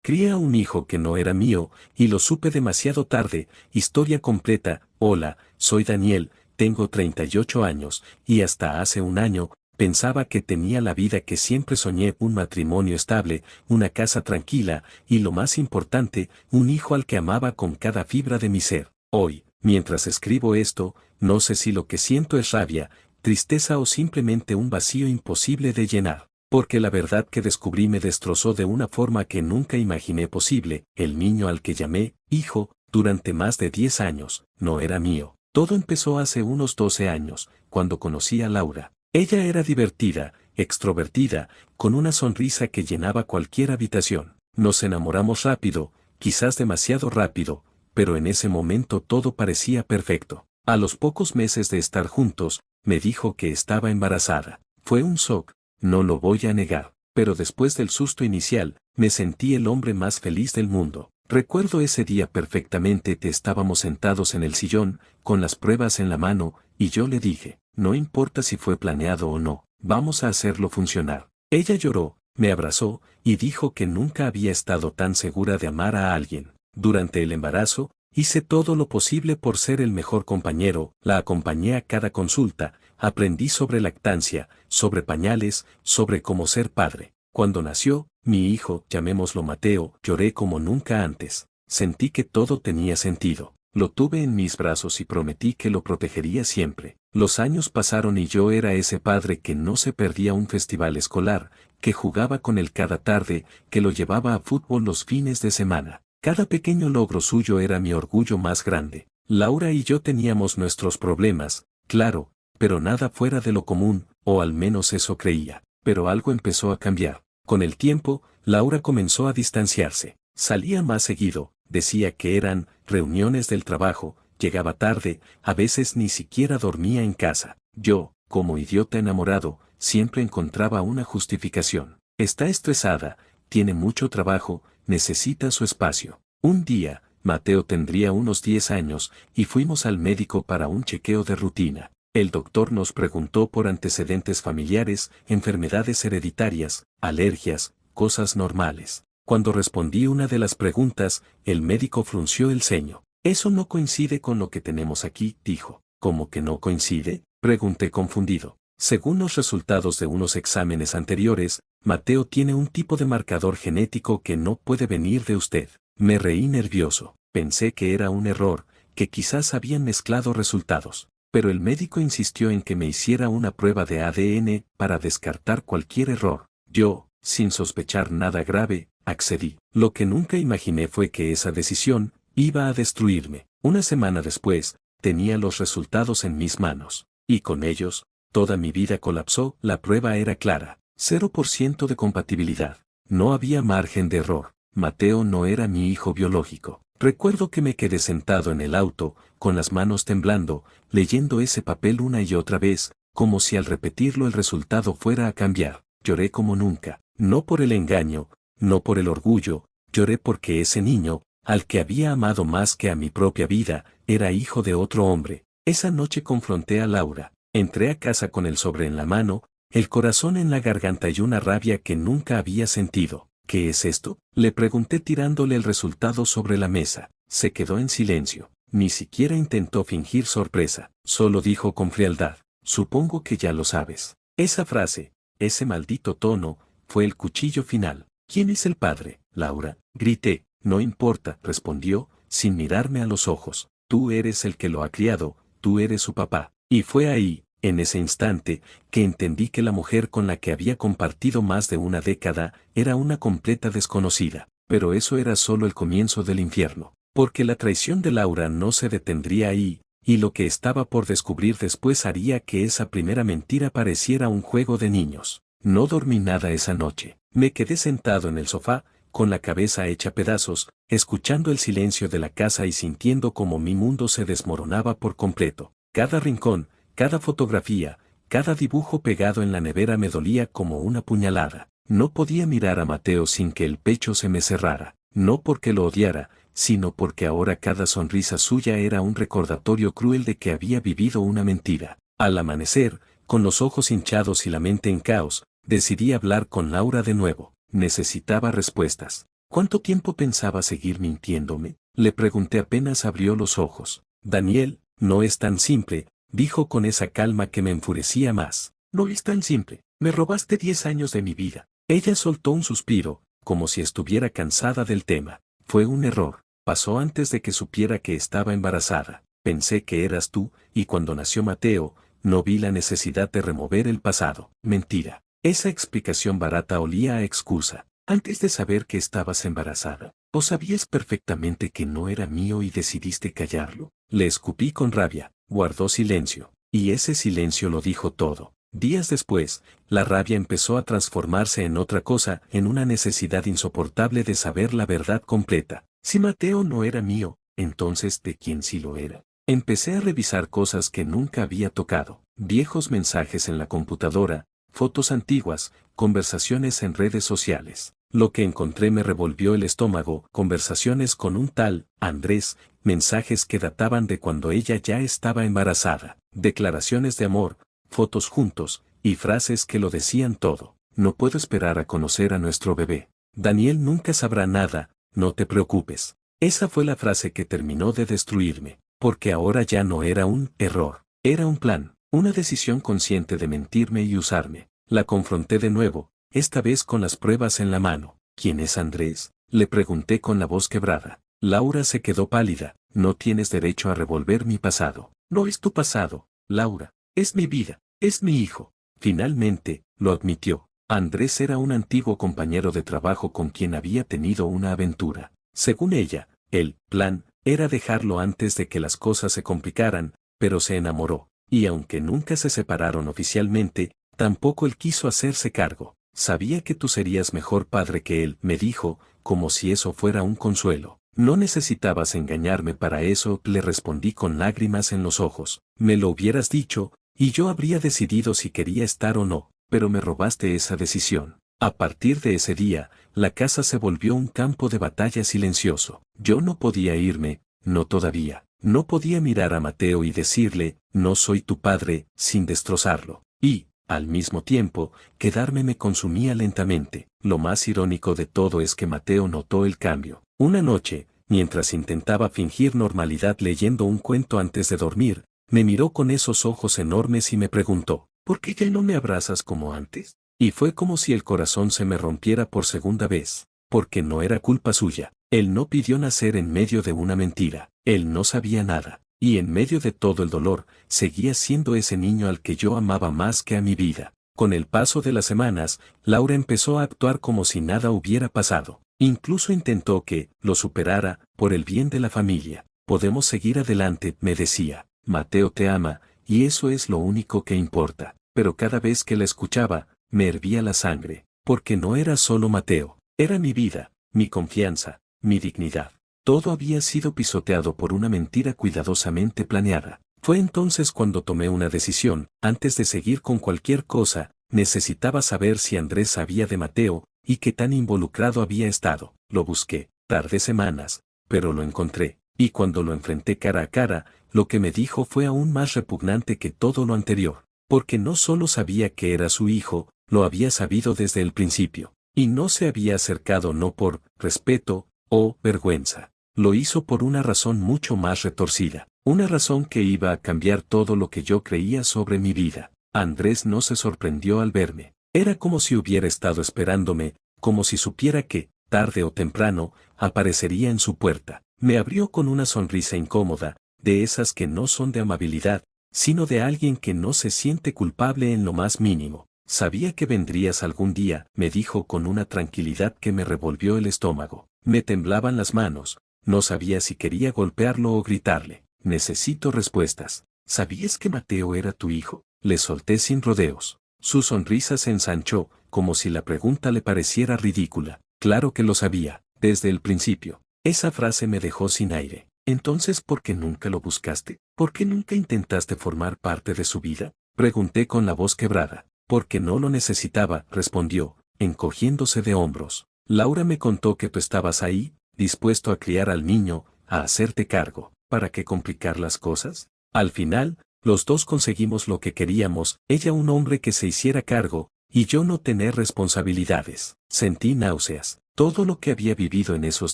Crié a un hijo que no era mío, y lo supe demasiado tarde. Historia completa. Hola, soy Daniel, tengo 38 años, y hasta hace un año, pensaba que tenía la vida que siempre soñé: un matrimonio estable, una casa tranquila, y lo más importante, un hijo al que amaba con cada fibra de mi ser. Hoy, mientras escribo esto, no sé si lo que siento es rabia, tristeza o simplemente un vacío imposible de llenar. Porque la verdad que descubrí me destrozó de una forma que nunca imaginé posible. El niño al que llamé hijo, durante más de 10 años, no era mío. Todo empezó hace unos 12 años, cuando conocí a Laura. Ella era divertida, extrovertida, con una sonrisa que llenaba cualquier habitación. Nos enamoramos rápido, quizás demasiado rápido, pero en ese momento todo parecía perfecto. A los pocos meses de estar juntos, me dijo que estaba embarazada. Fue un shock. No lo voy a negar, pero después del susto inicial, me sentí el hombre más feliz del mundo. Recuerdo ese día perfectamente. Estábamos sentados en el sillón, con las pruebas en la mano, y yo le dije, no importa si fue planeado o no, vamos a hacerlo funcionar. Ella lloró, me abrazó, y dijo que nunca había estado tan segura de amar a alguien. Durante el embarazo, hice todo lo posible por ser el mejor compañero, la acompañé a cada consulta, aprendí sobre lactancia, sobre pañales, sobre cómo ser padre. Cuando nació, mi hijo, llamémoslo Mateo, lloré como nunca antes. Sentí que todo tenía sentido. Lo tuve en mis brazos y prometí que lo protegería siempre. Los años pasaron y yo era ese padre que no se perdía un festival escolar, que jugaba con él cada tarde, que lo llevaba a fútbol los fines de semana. Cada pequeño logro suyo era mi orgullo más grande. Laura y yo teníamos nuestros problemas, claro, pero nada fuera de lo común, o al menos eso creía. Pero algo empezó a cambiar. Con el tiempo, Laura comenzó a distanciarse. Salía más seguido, decía que eran reuniones del trabajo, llegaba tarde, a veces ni siquiera dormía en casa. Yo, como idiota enamorado, siempre encontraba una justificación. Está estresada, tiene mucho trabajo, necesita su espacio. Un día, Mateo tendría unos 10 años, y fuimos al médico para un chequeo de rutina. El doctor nos preguntó por antecedentes familiares, enfermedades hereditarias, alergias, cosas normales. Cuando respondí una de las preguntas, el médico frunció el ceño. Eso no coincide con lo que tenemos aquí, dijo. ¿Cómo que no coincide?, pregunté confundido. Según los resultados de unos exámenes anteriores, Mateo tiene un tipo de marcador genético que no puede venir de usted. Me reí nervioso. Pensé que era un error, que quizás habían mezclado resultados. Pero el médico insistió en que me hiciera una prueba de ADN para descartar cualquier error. Yo, sin sospechar nada grave, accedí. Lo que nunca imaginé fue que esa decisión iba a destruirme. Una semana después, tenía los resultados en mis manos. Y con ellos, toda mi vida colapsó. La prueba era clara. 0% de compatibilidad. No había margen de error. Mateo no era mi hijo biológico. Recuerdo que me quedé sentado en el auto, con las manos temblando, leyendo ese papel una y otra vez, como si al repetirlo el resultado fuera a cambiar. Lloré como nunca. No por el engaño, no por el orgullo, lloré porque ese niño, al que había amado más que a mi propia vida, era hijo de otro hombre. Esa noche confronté a Laura. Entré a casa con el sobre en la mano, el corazón en la garganta y una rabia que nunca había sentido. ¿Qué es esto?, le pregunté tirándole el resultado sobre la mesa. Se quedó en silencio. Ni siquiera intentó fingir sorpresa. Solo dijo con frialdad: supongo que ya lo sabes. Esa frase, ese maldito tono, fue el cuchillo final. ¿Quién es el padre, Laura?, grité. No importa, respondió, sin mirarme a los ojos. Tú eres el que lo ha criado, tú eres su papá. Y fue ahí, en ese instante, que entendí que la mujer con la que había compartido más de una década era una completa desconocida. Pero eso era solo el comienzo del infierno. Porque la traición de Laura no se detendría ahí, y lo que estaba por descubrir después haría que esa primera mentira pareciera un juego de niños. No dormí nada esa noche. Me quedé sentado en el sofá, con la cabeza hecha pedazos, escuchando el silencio de la casa y sintiendo como mi mundo se desmoronaba por completo. Cada rincón, cada fotografía, cada dibujo pegado en la nevera me dolía como una puñalada. No podía mirar a Mateo sin que el pecho se me cerrara. No porque lo odiara, sino porque ahora cada sonrisa suya era un recordatorio cruel de que había vivido una mentira. Al amanecer, con los ojos hinchados y la mente en caos, decidí hablar con Laura de nuevo. Necesitaba respuestas. ¿Cuánto tiempo pensaba seguir mintiéndome? Le pregunté apenas abrió los ojos. Daniel, no es tan simple, dijo con esa calma que me enfurecía más. No es tan simple. Me robaste 10 años de mi vida. Ella soltó un suspiro, como si estuviera cansada del tema. Fue un error. Pasó antes de que supiera que estaba embarazada. Pensé que eras tú, y cuando nació Mateo, no vi la necesidad de remover el pasado. Mentira. Esa explicación barata olía a excusa. Antes de saber que estabas embarazada, ¿o sabías perfectamente que no era mío y decidiste callarlo? Le escupí con rabia. Guardó silencio. Y ese silencio lo dijo todo. Días después, la rabia empezó a transformarse en otra cosa, en una necesidad insoportable de saber la verdad completa. Si Mateo no era mío, entonces ¿de quién sí lo era? Empecé a revisar cosas que nunca había tocado. Viejos mensajes en la computadora, fotos antiguas, conversaciones en redes sociales. Lo que encontré me revolvió el estómago, conversaciones con un tal Andrés, mensajes que databan de cuando ella ya estaba embarazada, declaraciones de amor, fotos juntos, y frases que lo decían todo. No puedo esperar a conocer a nuestro bebé. Daniel nunca sabrá nada, no te preocupes. Esa fue la frase que terminó de destruirme, porque ahora ya no era un error, era un plan, una decisión consciente de mentirme y usarme. La confronté de nuevo, esta vez con las pruebas en la mano. ¿Quién es Andrés? Le pregunté con la voz quebrada. Laura se quedó pálida. No tienes derecho a revolver mi pasado. No es tu pasado, Laura. Es mi vida. Es mi hijo. Finalmente, lo admitió. Andrés era un antiguo compañero de trabajo con quien había tenido una aventura. Según ella, el plan era dejarlo antes de que las cosas se complicaran, pero se enamoró. Y aunque nunca se separaron oficialmente, tampoco él quiso hacerse cargo. Sabía que tú serías mejor padre que él, me dijo, como si eso fuera un consuelo. No necesitabas engañarme para eso, le respondí con lágrimas en los ojos. Me lo hubieras dicho, y yo habría decidido si quería estar o no, pero me robaste esa decisión. A partir de ese día, la casa se volvió un campo de batalla silencioso. Yo no podía irme, no todavía. No podía mirar a Mateo y decirle, no soy tu padre, sin destrozarlo. Y, al mismo tiempo, quedarme me consumía lentamente. Lo más irónico de todo es que Mateo notó el cambio. Una noche, mientras intentaba fingir normalidad leyendo un cuento antes de dormir, me miró con esos ojos enormes y me preguntó, ¿por qué ya no me abrazas como antes? Y fue como si el corazón se me rompiera por segunda vez, porque no era culpa suya. Él no pidió nacer en medio de una mentira. Él no sabía nada. Y en medio de todo el dolor, seguía siendo ese niño al que yo amaba más que a mi vida. Con el paso de las semanas, Laura empezó a actuar como si nada hubiera pasado. Incluso intentó que lo superara, por el bien de la familia. Podemos seguir adelante, me decía. Mateo te ama, y eso es lo único que importa. Pero cada vez que la escuchaba, me hervía la sangre. Porque no era solo Mateo. Era mi vida, mi confianza, mi dignidad. Todo había sido pisoteado por una mentira cuidadosamente planeada. Fue entonces cuando tomé una decisión. Antes de seguir con cualquier cosa, necesitaba saber si Andrés sabía de Mateo, y qué tan involucrado había estado. Lo busqué, tardé semanas, pero lo encontré, y cuando lo enfrenté cara a cara, lo que me dijo fue aún más repugnante que todo lo anterior, porque no solo sabía que era su hijo, lo había sabido desde el principio, y no se había acercado no por respeto o vergüenza. Lo hizo por una razón mucho más retorcida, una razón que iba a cambiar todo lo que yo creía sobre mi vida. Andrés no se sorprendió al verme. Era como si hubiera estado esperándome, como si supiera que, tarde o temprano, aparecería en su puerta. Me abrió con una sonrisa incómoda, de esas que no son de amabilidad, sino de alguien que no se siente culpable en lo más mínimo. Sabía que vendrías algún día, me dijo con una tranquilidad que me revolvió el estómago. Me temblaban las manos. No sabía si quería golpearlo o gritarle. Necesito respuestas. ¿Sabías que Mateo era tu hijo? Le solté sin rodeos. Su sonrisa se ensanchó, como si la pregunta le pareciera ridícula. Claro que lo sabía, desde el principio. Esa frase me dejó sin aire. Entonces, ¿por qué nunca lo buscaste? ¿Por qué nunca intentaste formar parte de su vida? Pregunté con la voz quebrada. Porque no lo necesitaba, respondió, encogiéndose de hombros. Laura me contó que tú estabas ahí, dispuesto a criar al niño, a hacerte cargo. ¿Para qué complicar las cosas? Al final, los dos conseguimos lo que queríamos, ella un hombre que se hiciera cargo, y yo no tener responsabilidades. Sentí náuseas. Todo lo que había vivido en esos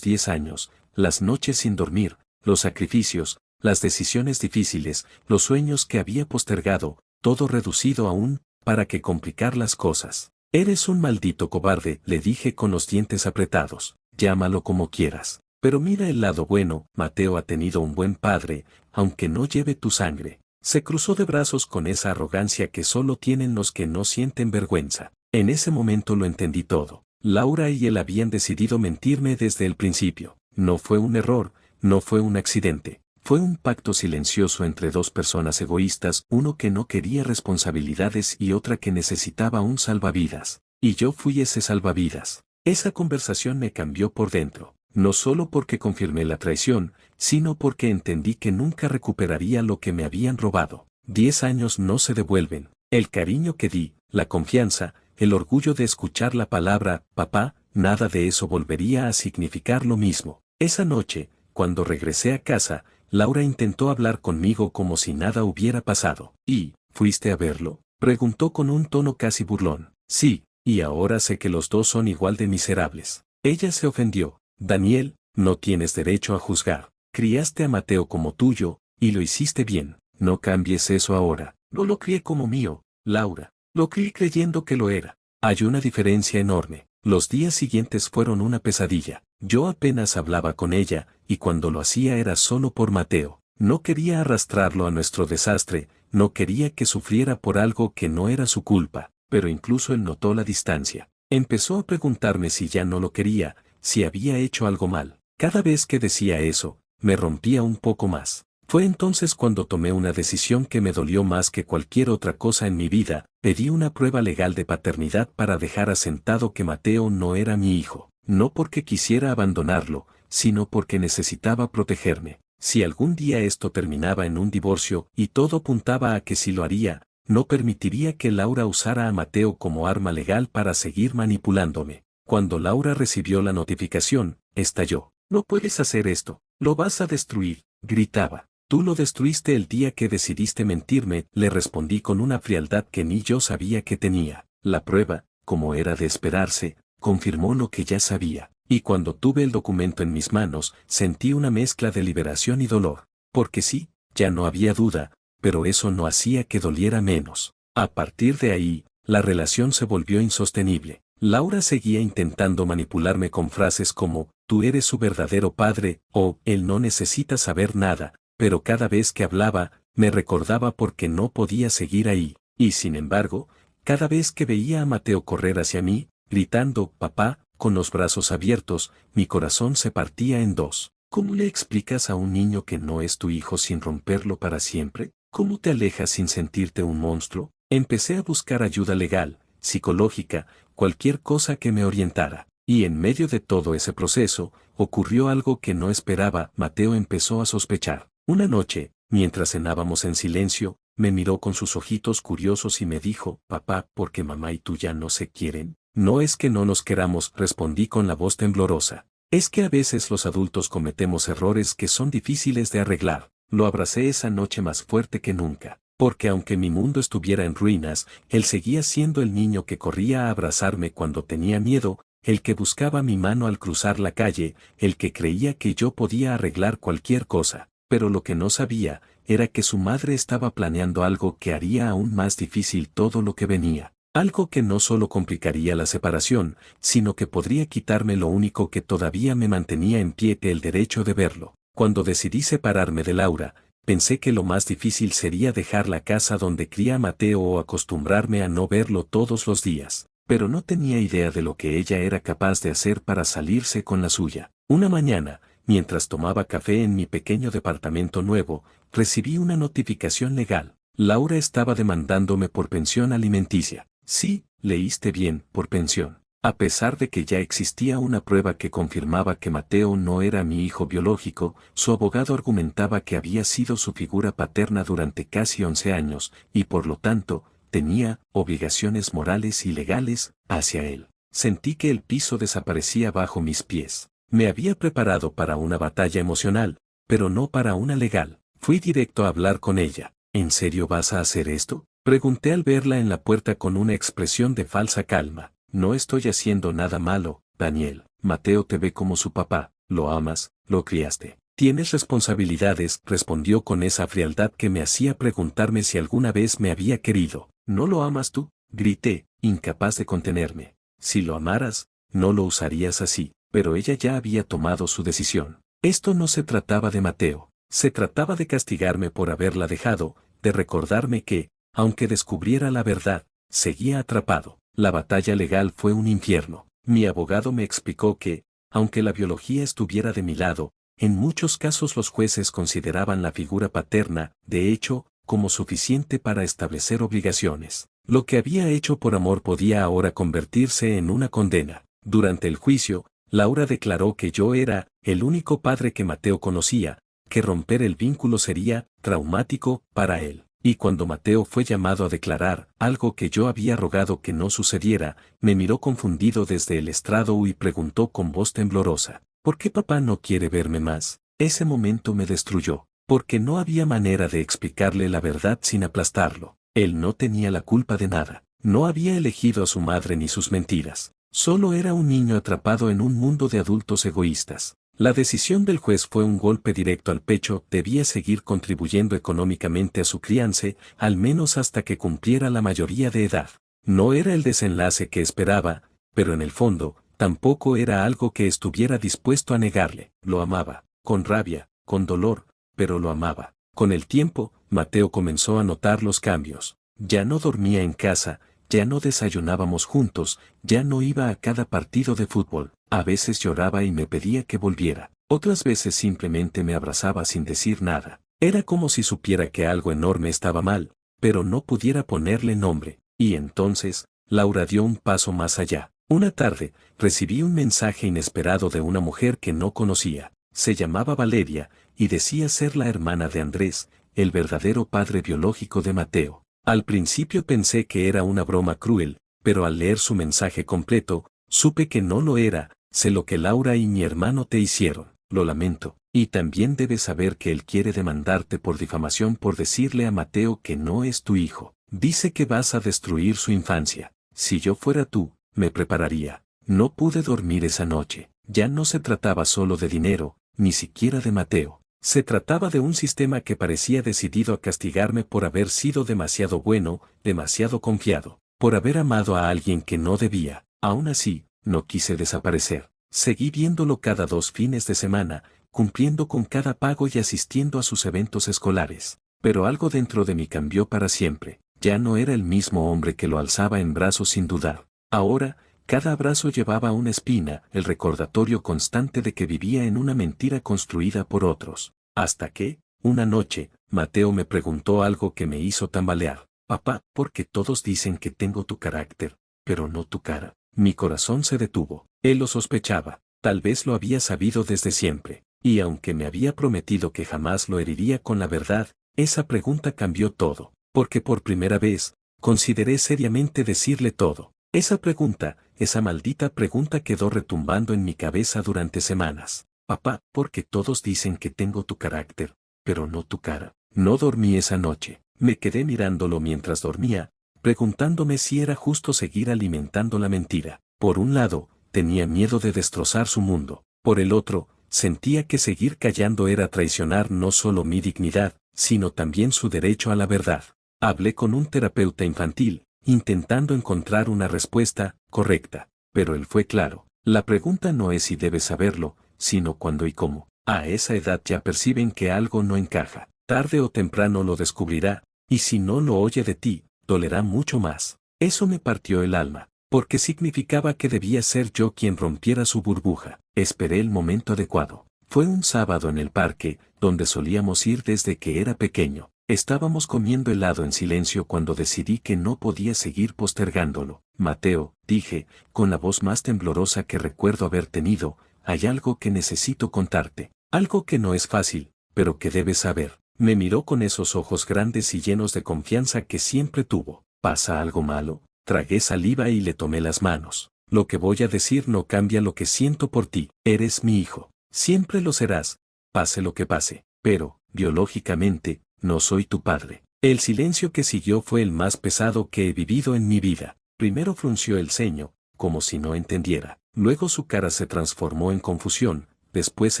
10 años, las noches sin dormir, los sacrificios, las decisiones difíciles, los sueños que había postergado, todo reducido aún, ¿para qué complicar las cosas? Eres un maldito cobarde, le dije con los dientes apretados. Llámalo como quieras. Pero mira el lado bueno, Mateo ha tenido un buen padre, aunque no lleve tu sangre. Se cruzó de brazos con esa arrogancia que solo tienen los que no sienten vergüenza. En ese momento lo entendí todo. Laura y él habían decidido mentirme desde el principio. No fue un error, no fue un accidente. Fue un pacto silencioso entre dos personas egoístas, uno que no quería responsabilidades y otra que necesitaba un salvavidas. Y yo fui ese salvavidas. Esa conversación me cambió por dentro. No solo porque confirmé la traición, sino porque entendí que nunca recuperaría lo que me habían robado. 10 años no se devuelven. El cariño que di, la confianza, el orgullo de escuchar la palabra, papá, nada de eso volvería a significar lo mismo. Esa noche, cuando regresé a casa, Laura intentó hablar conmigo como si nada hubiera pasado. ¿Y, fuiste a verlo? Preguntó con un tono casi burlón. Sí, y ahora sé que los dos son igual de miserables. Ella se ofendió. Daniel, no tienes derecho a juzgar. Criaste a Mateo como tuyo, y lo hiciste bien. No cambies eso ahora. No lo crié como mío, Laura. Lo crié creyendo que lo era. Hay una diferencia enorme. Los días siguientes fueron una pesadilla. Yo apenas hablaba con ella, y cuando lo hacía era solo por Mateo. No quería arrastrarlo a nuestro desastre, no quería que sufriera por algo que no era su culpa, pero incluso él notó la distancia. Empezó a preguntarme si ya no lo quería, si había hecho algo mal. Cada vez que decía eso, me rompía un poco más. Fue entonces cuando tomé una decisión que me dolió más que cualquier otra cosa en mi vida. Pedí una prueba legal de paternidad para dejar asentado que Mateo no era mi hijo, no porque quisiera abandonarlo, sino porque necesitaba protegerme. Si algún día esto terminaba en un divorcio, y todo apuntaba a que si lo haría, no permitiría que Laura usara a Mateo como arma legal para seguir manipulándome. Cuando Laura recibió la notificación, estalló. No puedes hacer esto, lo vas a destruir, gritaba. Tú lo destruiste el día que decidiste mentirme, le respondí con una frialdad que ni yo sabía que tenía. La prueba, como era de esperarse, confirmó lo que ya sabía. Y cuando tuve el documento en mis manos, sentí una mezcla de liberación y dolor. Porque sí, ya no había duda, pero eso no hacía que doliera menos. A partir de ahí, la relación se volvió insostenible. Laura seguía intentando manipularme con frases como, tú eres su verdadero padre, o, él no necesita saber nada, pero cada vez que hablaba, me recordaba por qué no podía seguir ahí, y sin embargo, cada vez que veía a Mateo correr hacia mí, gritando, papá, con los brazos abiertos, mi corazón se partía en dos. ¿Cómo le explicas a un niño que no es tu hijo sin romperlo para siempre? ¿Cómo te alejas sin sentirte un monstruo? Empecé a buscar ayuda legal, psicológica, cualquier cosa que me orientara. Y en medio de todo ese proceso, ocurrió algo que no esperaba. Mateo empezó a sospechar. Una noche, mientras cenábamos en silencio, me miró con sus ojitos curiosos y me dijo, papá, ¿por qué mamá y tú ya no se quieren? No es que no nos queramos, respondí con la voz temblorosa. Es que a veces los adultos cometemos errores que son difíciles de arreglar. Lo abracé esa noche más fuerte que nunca, porque aunque mi mundo estuviera en ruinas, él seguía siendo el niño que corría a abrazarme cuando tenía miedo, el que buscaba mi mano al cruzar la calle, el que creía que yo podía arreglar cualquier cosa. Pero lo que no sabía, era que su madre estaba planeando algo que haría aún más difícil todo lo que venía. Algo que no solo complicaría la separación, sino que podría quitarme lo único que todavía me mantenía en pie, el derecho de verlo. Cuando decidí separarme de Laura, pensé que lo más difícil sería dejar la casa donde cría a Mateo o acostumbrarme a no verlo todos los días. Pero no tenía idea de lo que ella era capaz de hacer para salirse con la suya. Una mañana, mientras tomaba café en mi pequeño departamento nuevo, recibí una notificación legal. Laura estaba demandándome por pensión alimenticia. Sí, leíste bien, por pensión. A pesar de que ya existía una prueba que confirmaba que Mateo no era mi hijo biológico, su abogado argumentaba que había sido su figura paterna durante casi 11 años, y por lo tanto, tenía obligaciones morales y legales hacia él. Sentí que el piso desaparecía bajo mis pies. Me había preparado para una batalla emocional, pero no para una legal. Fui directo a hablar con ella. ¿En serio vas a hacer esto? Pregunté al verla en la puerta con una expresión de falsa calma. No estoy haciendo nada malo, Daniel. Mateo te ve como su papá, lo amas, lo criaste. Tienes responsabilidades, respondió con esa frialdad que me hacía preguntarme si alguna vez me había querido. ¿No lo amas tú? Grité, incapaz de contenerme. Si lo amaras, no lo usarías así, pero ella ya había tomado su decisión. Esto no se trataba de Mateo, se trataba de castigarme por haberla dejado, de recordarme que, aunque descubriera la verdad, seguía atrapado. La batalla legal fue un infierno. Mi abogado me explicó que, aunque la biología estuviera de mi lado, en muchos casos los jueces consideraban la figura paterna, de hecho, como suficiente para establecer obligaciones. Lo que había hecho por amor podía ahora convertirse en una condena. Durante el juicio, Laura declaró que yo era el único padre que Mateo conocía, que romper el vínculo sería traumático para él. Y cuando Mateo fue llamado a declarar, algo que yo había rogado que no sucediera, me miró confundido desde el estrado y preguntó con voz temblorosa, ¿por qué papá no quiere verme más? Ese momento me destruyó, porque no había manera de explicarle la verdad sin aplastarlo. Él no tenía la culpa de nada, no había elegido a su madre ni sus mentiras, solo era un niño atrapado en un mundo de adultos egoístas. La decisión del juez fue un golpe directo al pecho, debía seguir contribuyendo económicamente a su crianza, al menos hasta que cumpliera la mayoría de edad. No era el desenlace que esperaba, pero en el fondo, tampoco era algo que estuviera dispuesto a negarle. Lo amaba, con rabia, con dolor, pero lo amaba. Con el tiempo, Mateo comenzó a notar los cambios. Ya no dormía en casa, ya no desayunábamos juntos, ya no iba a cada partido de fútbol. A veces lloraba y me pedía que volviera. Otras veces simplemente me abrazaba sin decir nada. Era como si supiera que algo enorme estaba mal, pero no pudiera ponerle nombre. Y entonces, Laura dio un paso más allá. Una tarde, recibí un mensaje inesperado de una mujer que no conocía. Se llamaba Valeria, y decía ser la hermana de Andrés, el verdadero padre biológico de Mateo. Al principio pensé que era una broma cruel, pero al leer su mensaje completo, supe que no lo era. Sé lo que Laura y mi hermano te hicieron, lo lamento, y también debes saber que él quiere demandarte por difamación por decirle a Mateo que no es tu hijo. Dice que vas a destruir su infancia. Si yo fuera tú, me prepararía. No pude dormir esa noche. Ya no se trataba solo de dinero, ni siquiera de Mateo. Se trataba de un sistema que parecía decidido a castigarme por haber sido demasiado bueno, demasiado confiado, por haber amado a alguien que no debía. Aún así, no quise desaparecer. Seguí viéndolo cada 2 fines de semana, cumpliendo con cada pago y asistiendo a sus eventos escolares. Pero algo dentro de mí cambió para siempre. Ya no era el mismo hombre que lo alzaba en brazos sin dudar. Ahora, cada abrazo llevaba una espina, el recordatorio constante de que vivía en una mentira construida por otros. Hasta que, una noche, Mateo me preguntó algo que me hizo tambalear. Papá, ¿por qué todos dicen que tengo tu carácter, pero no tu cara? Mi corazón se detuvo. Él lo sospechaba, tal vez lo había sabido desde siempre, y aunque me había prometido que jamás lo heriría con la verdad, esa pregunta cambió todo, porque por primera vez, consideré seriamente decirle todo. Esa pregunta, esa maldita pregunta quedó retumbando en mi cabeza durante semanas. Papá, ¿por qué todos dicen que tengo tu carácter, pero no tu cara? No dormí esa noche, me quedé mirándolo mientras dormía, preguntándome si era justo seguir alimentando la mentira. Por un lado, tenía miedo de destrozar su mundo. Por el otro, sentía que seguir callando era traicionar no solo mi dignidad, sino también su derecho a la verdad. Hablé con un terapeuta infantil, intentando encontrar una respuesta correcta, pero él fue claro. La pregunta no es si debes saberlo, sino cuándo y cómo. A esa edad ya perciben que algo no encaja. Tarde o temprano lo descubrirá, y si no lo oye de ti, dolerá mucho más. Eso me partió el alma, porque significaba que debía ser yo quien rompiera su burbuja. Esperé el momento adecuado. Fue un sábado en el parque, donde solíamos ir desde que era pequeño. Estábamos comiendo helado en silencio cuando decidí que no podía seguir postergándolo. Mateo, dije, con la voz más temblorosa que recuerdo haber tenido, hay algo que necesito contarte. Algo que no es fácil, pero que debes saber. Me miró con esos ojos grandes y llenos de confianza que siempre tuvo. ¿Pasa algo malo? Tragué saliva y le tomé las manos. Lo que voy a decir no cambia lo que siento por ti. Eres mi hijo. Siempre lo serás, pase lo que pase. Pero, biológicamente, no soy tu padre. El silencio que siguió fue el más pesado que he vivido en mi vida. Primero frunció el ceño, como si no entendiera. Luego su cara se transformó en confusión, después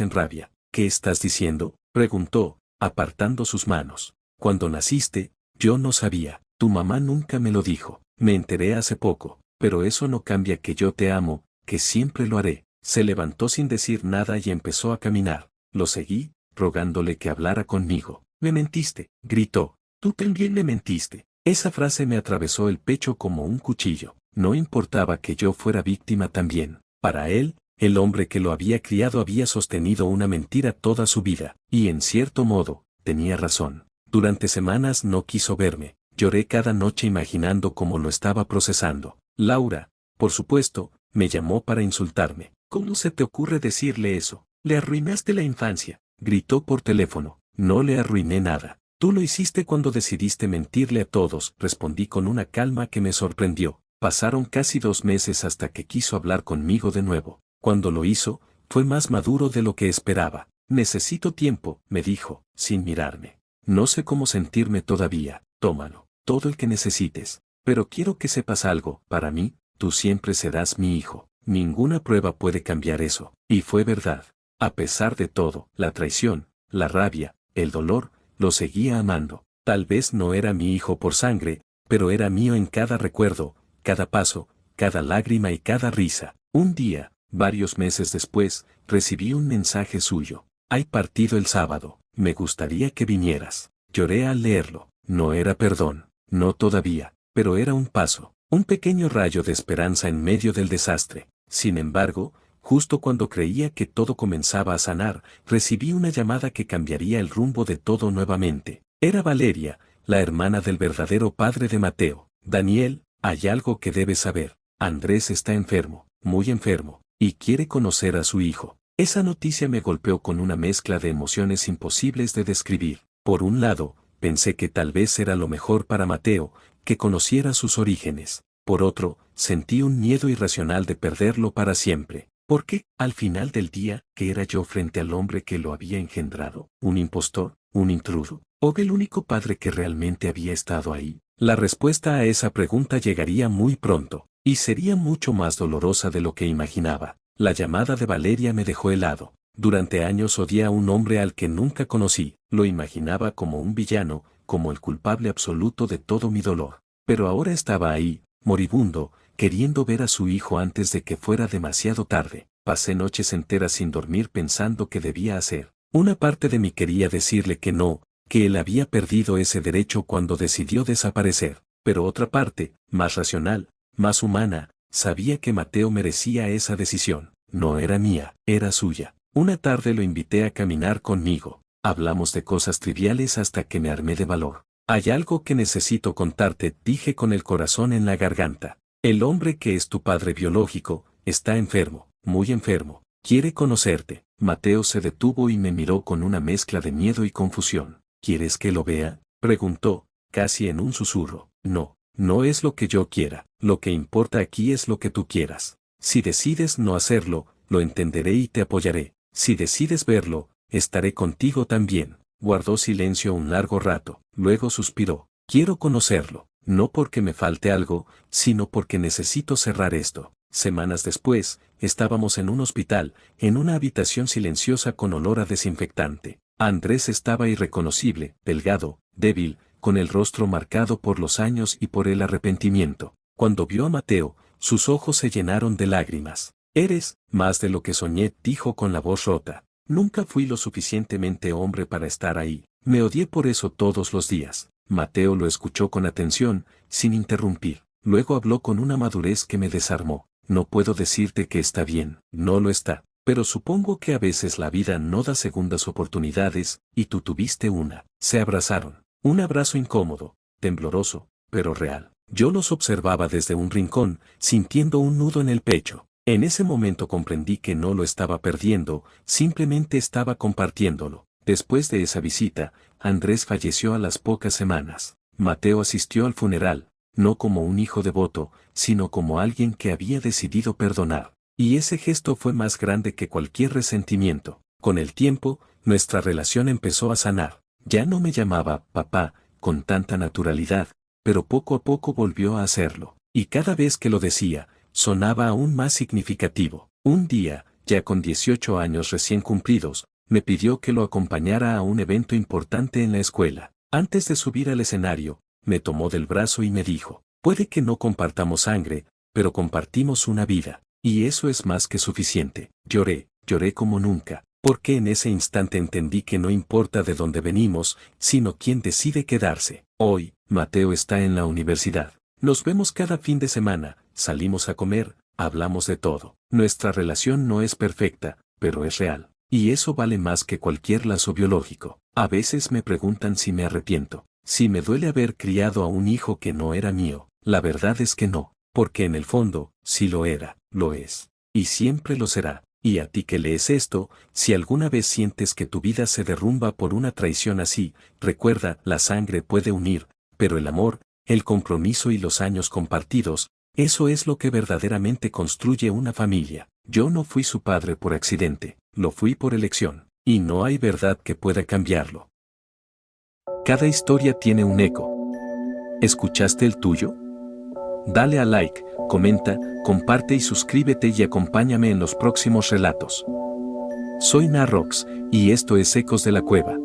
en rabia. ¿Qué estás diciendo?, preguntó, apartando sus manos. Cuando naciste, yo no sabía. Tu mamá nunca me lo dijo. Me enteré hace poco, pero eso no cambia que yo te amo, que siempre lo haré. Se levantó sin decir nada y empezó a caminar. Lo seguí, rogándole que hablara conmigo. Me mentiste, gritó. Tú también me mentiste. Esa frase me atravesó el pecho como un cuchillo. No importaba que yo fuera víctima también. Para él, el hombre que lo había criado había sostenido una mentira toda su vida, y en cierto modo, tenía razón. Durante semanas no quiso verme. Lloré cada noche imaginando cómo lo estaba procesando. Laura, por supuesto, me llamó para insultarme. ¿Cómo se te ocurre decirle eso? Le arruinaste la infancia, gritó por teléfono. No le arruiné nada. Tú lo hiciste cuando decidiste mentirle a todos, respondí con una calma que me sorprendió. Pasaron casi 2 meses hasta que quiso hablar conmigo de nuevo. Cuando lo hizo, fue más maduro de lo que esperaba. Necesito tiempo, me dijo, sin mirarme. No sé cómo sentirme todavía, tómalo, todo el que necesites. Pero quiero que sepas algo, para mí, tú siempre serás mi hijo. Ninguna prueba puede cambiar eso. Y fue verdad. A pesar de todo, la traición, la rabia, el dolor, lo seguía amando. Tal vez no era mi hijo por sangre, pero era mío en cada recuerdo, cada paso, cada lágrima y cada risa. Un día, varios meses después, recibí un mensaje suyo. Hay partido el sábado, me gustaría que vinieras. Lloré al leerlo. No era perdón, no todavía, pero era un paso, un pequeño rayo de esperanza en medio del desastre. Sin embargo, justo cuando creía que todo comenzaba a sanar, recibí una llamada que cambiaría el rumbo de todo nuevamente. Era Valeria, la hermana del verdadero padre de Mateo. Daniel, hay algo que debes saber. Andrés está enfermo, muy enfermo, y quiere conocer a su hijo. Esa noticia me golpeó con una mezcla de emociones imposibles de describir. Por un lado, pensé que tal vez era lo mejor para Mateo, que conociera sus orígenes. Por otro, sentí un miedo irracional de perderlo para siempre. Porque, al final del día, ¿qué era yo frente al hombre que lo había engendrado? ¿Un impostor? ¿Un intruso? ¿O el único padre que realmente había estado ahí? La respuesta a esa pregunta llegaría muy pronto, y sería mucho más dolorosa de lo que imaginaba. La llamada de Valeria me dejó helado. Durante años odié a un hombre al que nunca conocí, lo imaginaba como un villano, como el culpable absoluto de todo mi dolor. Pero ahora estaba ahí, moribundo, queriendo ver a su hijo antes de que fuera demasiado tarde. Pasé noches enteras sin dormir pensando qué debía hacer. Una parte de mí quería decirle que no, que él había perdido ese derecho cuando decidió desaparecer. Pero otra parte, más racional, más humana, sabía que Mateo merecía esa decisión. No era mía, era suya. Una tarde lo invité a caminar conmigo. Hablamos de cosas triviales hasta que me armé de valor. Hay algo que necesito contarte, dije con el corazón en la garganta. El hombre que es tu padre biológico, está enfermo, muy enfermo. Quiere conocerte. Mateo se detuvo y me miró con una mezcla de miedo y confusión. ¿Quieres que lo vea?, preguntó, casi en un susurro. No, no es lo que yo quiera. Lo que importa aquí es lo que tú quieras. Si decides no hacerlo, lo entenderé y te apoyaré. Si decides verlo, estaré contigo también. Guardó silencio un largo rato, luego suspiró. Quiero conocerlo, no porque me falte algo, sino porque necesito cerrar esto. Semanas después, estábamos en un hospital, en una habitación silenciosa con olor a desinfectante. Andrés estaba irreconocible, delgado, débil, con el rostro marcado por los años y por el arrepentimiento. Cuando vio a Mateo, sus ojos se llenaron de lágrimas. Eres más de lo que soñé, dijo con la voz rota. Nunca fui lo suficientemente hombre para estar ahí. Me odié por eso todos los días. Mateo lo escuchó con atención, sin interrumpir. Luego habló con una madurez que me desarmó. No puedo decirte que está bien, no lo está. Pero supongo que a veces la vida no da segundas oportunidades, y tú tuviste una. Se abrazaron. Un abrazo incómodo, tembloroso, pero real. Yo los observaba desde un rincón, sintiendo un nudo en el pecho. En ese momento comprendí que no lo estaba perdiendo, simplemente estaba compartiéndolo. Después de esa visita, Andrés falleció a las pocas semanas. Mateo asistió al funeral, no como un hijo devoto, sino como alguien que había decidido perdonar. Y ese gesto fue más grande que cualquier resentimiento. Con el tiempo, nuestra relación empezó a sanar. Ya no me llamaba papá con tanta naturalidad, pero poco a poco volvió a hacerlo. Y cada vez que lo decía, sonaba aún más significativo. Un día, ya con 18 años recién cumplidos, me pidió que lo acompañara a un evento importante en la escuela. Antes de subir al escenario, me tomó del brazo y me dijo, puede que no compartamos sangre, pero compartimos una vida, y eso es más que suficiente. Lloré como nunca, porque en ese instante entendí que no importa de dónde venimos, sino quién decide quedarse. Hoy, Mateo está en la universidad. Nos vemos cada fin de semana, salimos a comer, hablamos de todo. Nuestra relación no es perfecta, pero es real. Y eso vale más que cualquier lazo biológico. A veces me preguntan si me arrepiento, si me duele haber criado a un hijo que no era mío. La verdad es que no, porque en el fondo, sí lo era, lo es. Y siempre lo será. Y a ti que lees esto, si alguna vez sientes que tu vida se derrumba por una traición así, recuerda, la sangre puede unir, pero el amor, el compromiso y los años compartidos, eso es lo que verdaderamente construye una familia. Yo no fui su padre por accidente, lo fui por elección, y no hay verdad que pueda cambiarlo. Cada historia tiene un eco. ¿Escuchaste el tuyo? Dale a like, comenta, comparte y suscríbete y acompáñame en los próximos relatos. Soy Narrox, y esto es Ecos de la Cueva.